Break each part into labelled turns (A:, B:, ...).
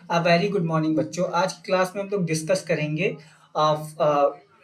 A: Very good morning बच्चों। आज की क्लास में हम लोग डिस्कस करेंगे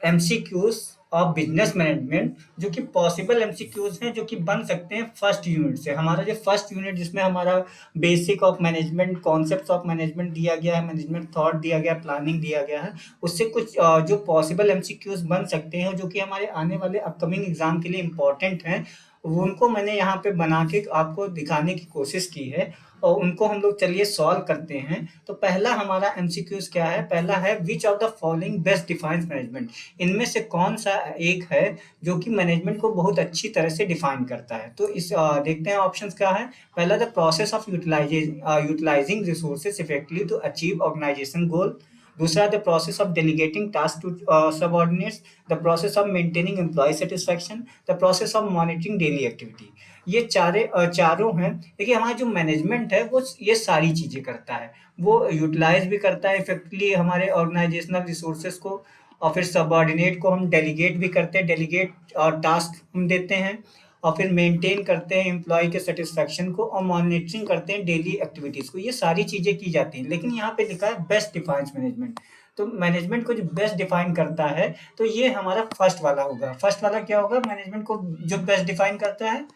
A: एमसीक्यूज ऑफ बिजनेस मैनेजमेंट, जो कि पॉसिबल एमसीक्यूज हैं जो कि बन सकते हैं फर्स्ट यूनिट से। हमारा जो फर्स्ट यूनिट जिसमें हमारा basic of management, concepts of management दिया गया है, मैनेजमेंट थॉट दिया गया है, प्लानिंग दिया गया है, उससे कुछ जो पॉसिबल एमसीक्यूज बन सकते हैं जो कि हमारे आने वाले अपकमिंग एग्जाम के लिए इम्पोर्टेंट हैं, वो उनको मैंने यहाँ पे बना के आपको दिखाने की कोशिश की है और उनको हम लोग चलिए सॉल्व करते हैं। तो पहला हमारा एमसीक्यूज क्या है? पहला है which of the following best defines management. इनमें से कौन सा एक है जो कि मैनेजमेंट को बहुत अच्छी तरह से डिफाइन करता है? तो इस देखते हैं ऑप्शंस क्या है। पहला, the process of utilising resources effectively to achieve organisation goal. दूसरा, the process of delegating task to subordinates. The process of maintaining employ satisfaction. The process of monitoring daily activity. ये चारों हैं। देखिए, हमारा जो मैनेजमेंट है वो ये सारी चीजें करता है। वो यूटिलाइज भी करता है इफेक्टिवली हमारे ऑर्गेनाइजेशनल रिसोर्सेज को, और फिर सबऑर्डिनेट को हम डेलीगेट भी करते हैं, डेलीगेट और टास्क हम देते हैं, और फिर मेंटेन करते हैं एम्प्लॉय के सेटिस्फैक्शन को, और मॉनिटरिंग करते हैं डेली एक्टिविटीज को। ये सारी चीजें की जाती हैं, लेकिन यहाँ पे लिखा है बेस्ट डिफाइंस मैनेजमेंट। तो मैनेजमेंट को जो बेस्ट डिफाइन करता है, तो ये हमारा फर्स्ट वाला होगा। फर्स्ट वाला क्या होगा? मैनेजमेंट को जो बेस्ट डिफाइन करता है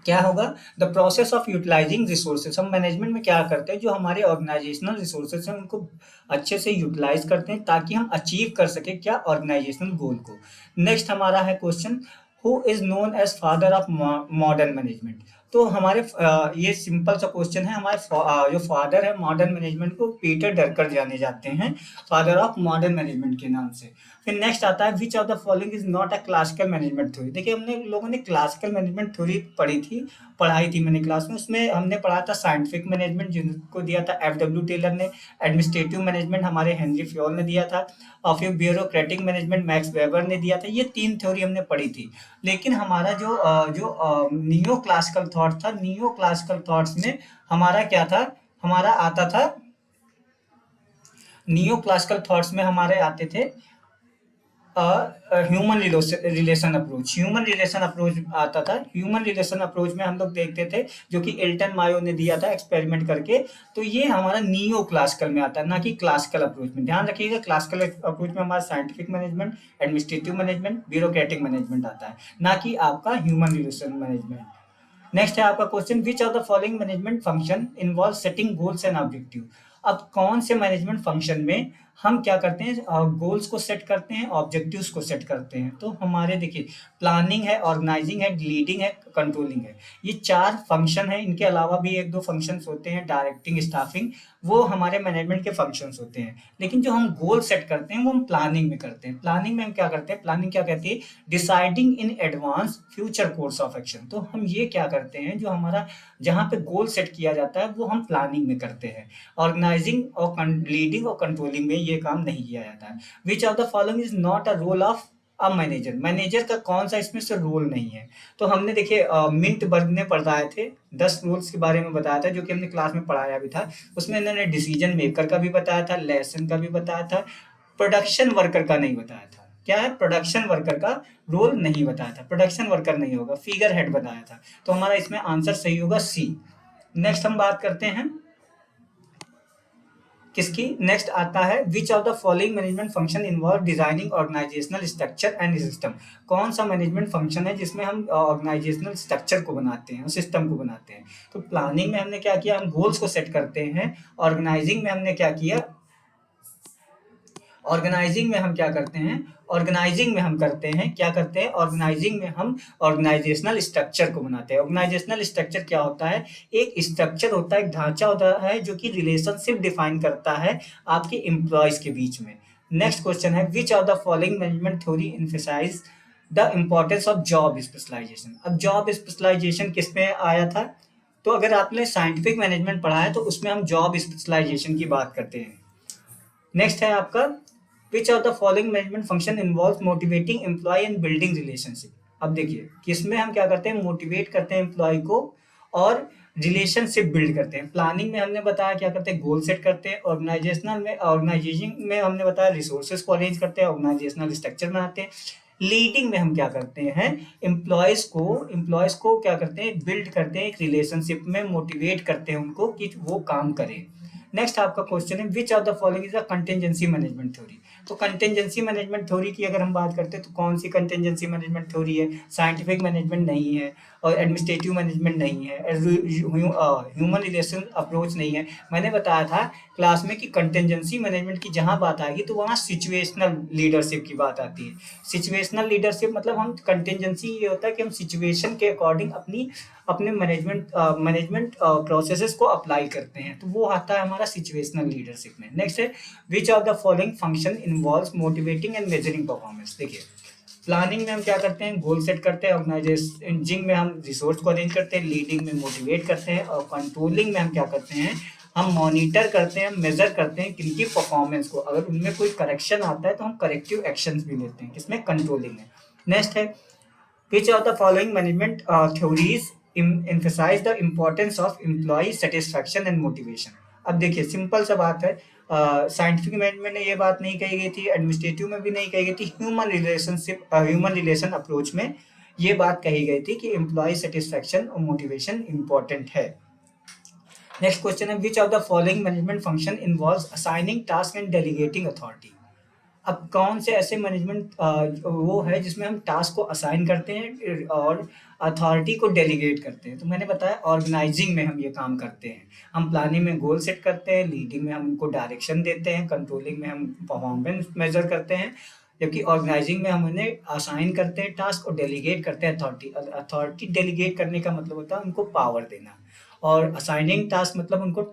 A: क्या होगा? The process of utilising resources. हम मैनेजमेंट में क्या करते हैं, जो हमारे ऑर्गेनाइजेशनल रिसोर्सेज हैं उनको अच्छे से यूटिलाइज करते हैं ताकि हम अचीव कर सके क्या? ऑर्गेनाइजेशनल गोल को। नेक्स्ट हमारा है question, who is known as father of modern management. तो हमारे ये सिंपल सा क्वेश्चन है। हमारे जो फादर है मॉडर्न मैनेजमेंट को पीटर ड्रकर जाने जाते हैं, फादर ऑफ मॉडर्न मैनेजमेंट के नाम से। फिर नेक्स्ट आता है which of the following is not a classical management theory. देखिए, हमने लोगों ने क्लासिकल मैनेजमेंट थ्योरी पढ़ाई थी मैंने क्लास में। उसमें हमने पढ़ा था साइंटिफिक मैनेजमेंट, जिनको दिया था एफ डब्ल्यू टेलर ने। एडमिनिस्ट्रेटिव मैनेजमेंट हमारे हेनरी फ्योल ने दिया था, और फिर ब्यूरोक्रेटिक मैनेजमेंट मैक्स वेबर ने दिया था। ये तीन थ्योरी हमने पढ़ी थी। लेकिन हमारा जो नियो क्लासिकल थॉट था, नियो क्लासिकल थॉट्स में हमारा क्या था? हमारा आता था, नियो क्लासिकल थॉट्स में हमारे आते थे human relation approach. Human relation approach आता था। ह्यूमन रिलेशन अप्रोच में हम लोग देखते थे, जो कि एल्टन मायो ने दिया था एक्सपेरिमेंट करके। तो ये हमारा नियो क्लासिकल में आता है, ना कि क्लासिकल अप्रोच में। ध्यान रखिएगा, क्लासिकल अप्रोच में हमारा scientific management, administrative management, bureaucratic management आता है, ना कि आपका ह्यूमन रिलेशन मैनेजमेंट। नेक्स्ट है आपका question, which of the following management function involve setting goals and objective. अब कौन से मैनेजमेंट फंक्शन में हम क्या करते हैं? गोल्स को सेट करते हैं, ऑब्जेक्टिव्स को सेट करते हैं। तो हमारे देखिए, प्लानिंग है, ऑर्गेनाइजिंग है, लीडिंग है, कंट्रोलिंग है। ये चार फंक्शन है। इनके अलावा भी एक दो फंक्शंस होते हैं, डायरेक्टिंग, स्टाफिंग, वो हमारे मैनेजमेंट के फंक्शंस होते हैं। लेकिन जो हम गोल सेट करते हैं वो हम प्लानिंग में करते हैं। प्लानिंग में हम क्या करते हैं? प्लानिंग क्या कहती है? Deciding in advance future course of action. तो हम ये क्या करते हैं, जो हमारा जहाँ पे गोल सेट किया जाता है वो हम प्लानिंग में करते हैं। ऑर्गेनाइजिंग और लीडिंग और कंट्रोलिंग में ये काम नहीं किया जाता है। Which of the following is not a role of a manager. Manager का कौन सा इसमें से रोल नहीं है? तो हमने देखिए, मिंट बर्ग ने पढ़ाए थे, 10 रूल्स के बारे में बताया था, जो कि हमने क्लास में पढ़ाया भी था। उसमें इन्होंने डिसीजन मेकर का भी बताया था, लेसन का भी बताया था, प्रोडक्शन वर्कर का नहीं बताया था। क्या है? प्रोडक्शन वर्कर का रोल नहीं बताया था। प्रोडक्शन वर्कर नहीं होगा, फिगर हेड बताया था। तो हमारा इसमें आंसर सही होगा सी। नेक्स्ट हम बात करते हैं किसकी? नेक्स्ट आता है which of the following management function involve designing organisational structure and system. कौन सा मैनेजमेंट फंक्शन है जिसमें हम ऑर्गेनाइजेशनल स्ट्रक्चर को बनाते हैं, सिस्टम को बनाते हैं? तो प्लानिंग में हमने क्या किया? हम गोल्स को सेट करते हैं। ऑर्गेनाइजिंग में हमने क्या किया? ऑर्गेनाइजिंग में हम क्या करते हैं? ऑर्गेनाइजिंग में हम करते हैं, क्या करते हैं? ऑर्गेनाइजिंग में हम ऑर्गेनाइजेशनल स्ट्रक्चर को बनाते हैं। ऑर्गेनाइजेशनल स्ट्रक्चर क्या होता है? एक स्ट्रक्चर होता है, एक ढांचा होता है, जो कि रिलेशनशिप डिफाइन करता है आपके एम्प्लॉयज के बीच में। नेक्स्ट क्वेश्चन है which of the following management theory emphasise the importance of job specialisation. अब जॉब स्पेशलाइजेशन किस में आया था? तो अगर आपने साइंटिफिक मैनेजमेंट पढ़ा है तो उसमें हम जॉब स्पेशलाइजेशन की बात करते हैं। नेक्स्ट है आपका which of the following management function involve motivating employ and building relationship. अब देखिए, किसमें हम क्या करते हैं? मोटिवेट करते हैं एम्प्लॉय को और रिलेशनशिप बिल्ड करते हैं। प्लानिंग में हमने बताया क्या करते हैं? गोल सेट करते हैं। ऑर्गेनाइजिंग में हमने बताया रिसोर्सेज को अरेंज करते हैं, ऑर्गेनाइजेशनल स्ट्रक्चर बनाते हैं। लीडिंग में हम क्या करते हैं? एम्प्लॉयज को क्या करते हैं? बिल्ड करते हैं, एक रिलेशनशिप में मोटिवेट करते हैं उनको कि वो काम करें। नेक्स्ट आपका क्वेश्चन है which of the following is a contingency management theory. तो कंटिजेंसी मैनेजमेंट थ्योरी की अगर हम बात करते हैं तो कौन सी कंटिजेंसी मैनेजमेंट थ्योरी है? साइंटिफिक मैनेजमेंट नहीं है और एडमिनिस्ट्रेटिव मैनेजमेंट नहीं है, ह्यूमन रिलेशन अप्रोच नहीं है। मैंने बताया था क्लास में कि कंटिजेंसी मैनेजमेंट की जहां बात आएगी तो वहां सिचुएशनल लीडरशिप की बात आती है। सिचुएशनल लीडरशिप मतलब हम कंटिजेंसी ये होता है कि हम सिचुएशन के अकॉर्डिंग अपने मैनेजमेंट प्रोसेसेस को अप्लाई करते हैं, तो वो आता है हमारा सिचुएशनल लीडरशिप में। नेक्स्ट है which of the following function involves motivating and measuring performance. देखिए प्लानिंग में हम क्या करते हैं, गोल सेट करते हैं, ऑर्गेनाइजिंग में हम रिसोर्स को अरेंज करते हैं, लीडिंग में मोटिवेट करते हैं और कंट्रोलिंग में हम क्या करते हैं, हम मॉनिटर करते हैं, मेजर करते हैं किनकी परफॉर्मेंस को। अगर उनमें कोई करेक्शन आता है तो हम करेक्टिव एक्शंस भी लेते हैं, किसमें, कंट्रोलिंग में। नेक्स्ट है which of the following management theories emphasize the importance of employee satisfaction and motivation। अब देखिए सिंपल सा बात है, साइंटिफिक मैनेजमेंट में ये बात नहीं कही गई थी, एडमिनिस्ट्रेटिव में भी नहीं कही गई थी, ह्यूमन रिलेशन अप्रोच में ये बात कही गई थी कि एम्प्लॉय सेटिस्फैक्शन और मोटिवेशन इंपॉर्टेंट है। नेक्स्ट क्वेश्चन है which of the following management function involves assigning task and delegating authority. अब कौन से ऐसे मैनेजमेंट वो है जिसमें हम टास्क को असाइन करते हैं और अथॉरिटी को डेलीगेट करते हैं। तो मैंने बताया ऑर्गेनाइजिंग में हम ये काम करते हैं, हम प्लानिंग में गोल सेट करते हैं, लीडिंग में हम उनको डायरेक्शन देते हैं, कंट्रोलिंग में हम परफॉर्मेंस मेजर करते हैं, जबकि ऑर्गेनाइजिंग में हम उन्हें असाइन करते हैं टास्क और डेलीगेट करते हैं अथॉरिटी। अथॉरिटी डेलीगेट करने का मतलब होता है उनको पावर देना और असाइनिंग टास्क मतलब उनको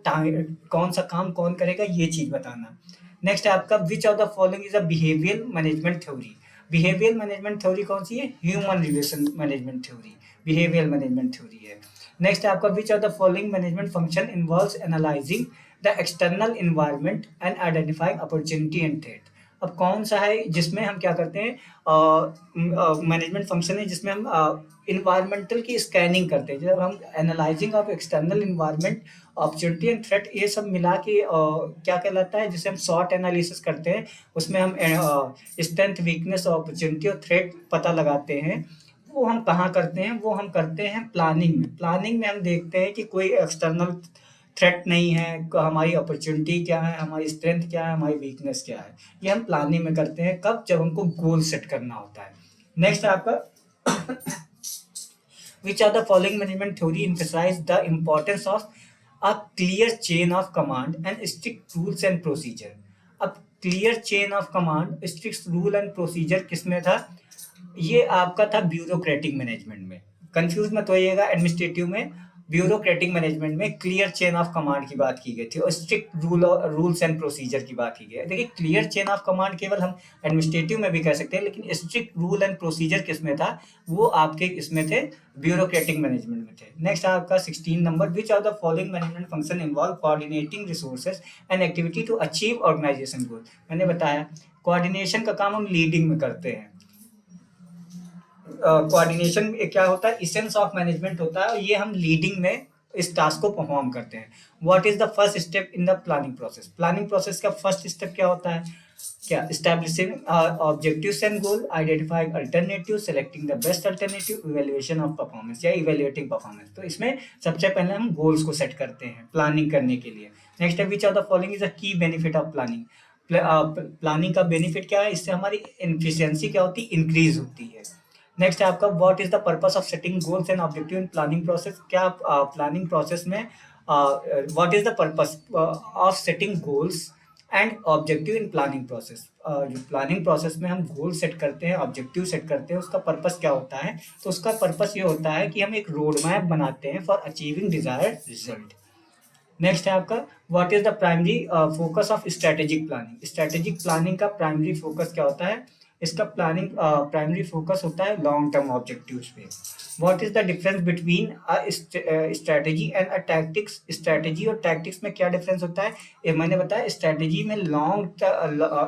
A: कौन सा काम कौन करेगा ये चीज़ बताना। नेक्स्ट है आपका which of the following is a behaviour management theory. Behaviour management theory कौन सी है? Human relation management theory, behaviour management theory है। नेक्स्ट है आपका which of the following management function involves analysing the external environment and identifying opportunity and threat. अब कौन सा है जिसमें हम क्या करते हैं, मैनेजमेंट फंक्शन है जिसमें हम इन्वायरमेंटल की स्कैनिंग करते हैं, जब हम analysing of external environment opportunity and threat ये सब मिला के क्या कहलाता है, जिसे हम शॉर्ट एनालिसिस करते हैं, उसमें हम स्ट्रेंथ वीकनेस अपॉर्चुनिटी और थ्रेट पता लगाते हैं। वो हम कहाँ करते हैं, वो हम करते हैं प्लानिंग में। प्लानिंग में हम देखते हैं कि कोई एक्सटर्नल थ्रेट नहीं है, हमारी अपॉर्चुनिटी क्या है, हमारी स्ट्रेंथ क्या है, हमारी वीकनेस क्या है, ये हम प्लानिंग में करते हैं। कब? जब हमको गोल सेट करना होता है। नेक्स्ट आपका which of the following management theory emphasize the importance of a clear chain of command and strict rules and procedure। अब clear chain of command, strict rule and procedure किसमें था? ये आपका था ब्यूरोक्रेटिक मैनेजमेंट में। Confuse मत होइएगा, administrative में bureaucratic management में क्लियर चेन ऑफ कमांड की बात की गई थी और स्ट्रिक्ट रूल्स एंड प्रोसीजर की बात की गई है। देखिए क्लियर चेन ऑफ कमांड केवल हम एडमिनिस्ट्रेटिव में भी कह सकते हैं, लेकिन स्ट्रिक्ट रूल एंड प्रोसीजर किसमें था? वो आपके इसमें थे, ब्यूरोक्रेटिक मैनेजमेंट में थे। नेक्स्ट आपका 16 number which of the following management function involve coordinating resources and activity to achieve organisation goal. मैंने बताया कोऑर्डिनेशन का काम हम लीडिंग में करते हैं। कोऑर्डिनेशन क्या होता है? इसेंस ऑफ मैनेजमेंट होता है और ये हम लीडिंग में इस टास्क को परफॉर्म करते हैं। What is the first step in the planning process? Planning process का फर्स्ट स्टेप क्या होता है? क्या? Establishing objectives and goal, identifying alternative, selecting the best alternative, evaluation of performance या इवैल्यूएटिंग परफॉर्मेंस। तो इसमें सबसे पहले हम गोल्स को सेट करते हैं प्लानिंग करने के लिए। नेक्स्ट है which of the following is a की बेनिफिट ऑफ प्लानिंग। प्लानिंग का बेनिफिट क्या है? इससे हमारी एफिशिएंसी क्या होती है? इंक्रीज होती है। नेक्स्ट है आपका what is the purpose of setting goals and objective in planning process. क्या प्लानिंग प्रोसेस में what is the purpose of setting goals and objective in planning process. जो प्लानिंग प्रोसेस में हम गोल सेट करते हैं, objective set करते हैं, उसका पर्पस क्या होता है? तो उसका पर्पस ये होता है कि हम एक रोड मैप बनाते हैं for achieving desired result. Next है आपका what is the primary focus of strategic planning. Strategic planning का प्राइमरी फोकस क्या होता है? इसका प्लानिंग प्राइमरी फोकस होता है लॉन्ग टर्म ऑब्जेक्टिव्स पे। What is the difference between strategy and a tactics. Strategy और टैक्टिक्स में क्या डिफरेंस होता है? ये मैंने बताया स्ट्रेटेजी में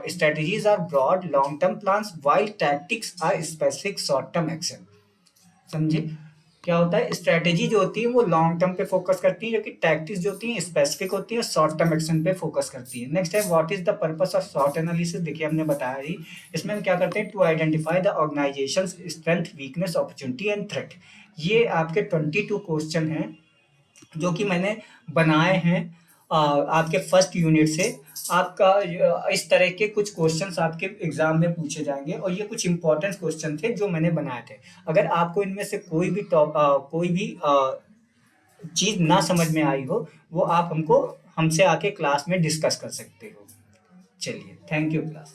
A: strategies are broad long term plans while tactics are specific short term action. समझे क्या होता है? स्ट्रेटेजी जो होती है वो लॉन्ग टर्म पे फोकस करती है, जबकि टैक्टिक्स जो होती है स्पेसिफिक होती है, शॉर्ट टर्म एक्शन पे फोकस करती है। नेक्स्ट है what is the purpose of SWOT analysis. देखिए हमने बताया ही, इसमें हम क्या करते हैं? To identify the organisation strength, weakness, opportunity and threat. ये आपके 22 क्वेश्चन हैं जो कि मैंने बनाए हैं आपके फर्स्ट यूनिट से आपका इस तरह के कुछ क्वेश्चंस आपके एग्जाम में पूछे जाएंगे, और ये कुछ इंपॉर्टेंट क्वेश्चन थे जो मैंने बनाए थे। अगर आपको इनमें से कोई भी चीज ना समझ में आई हो, वो आप हमसे आके क्लास में डिस्कस कर सकते हो। चलिए, थैंक यू क्लास।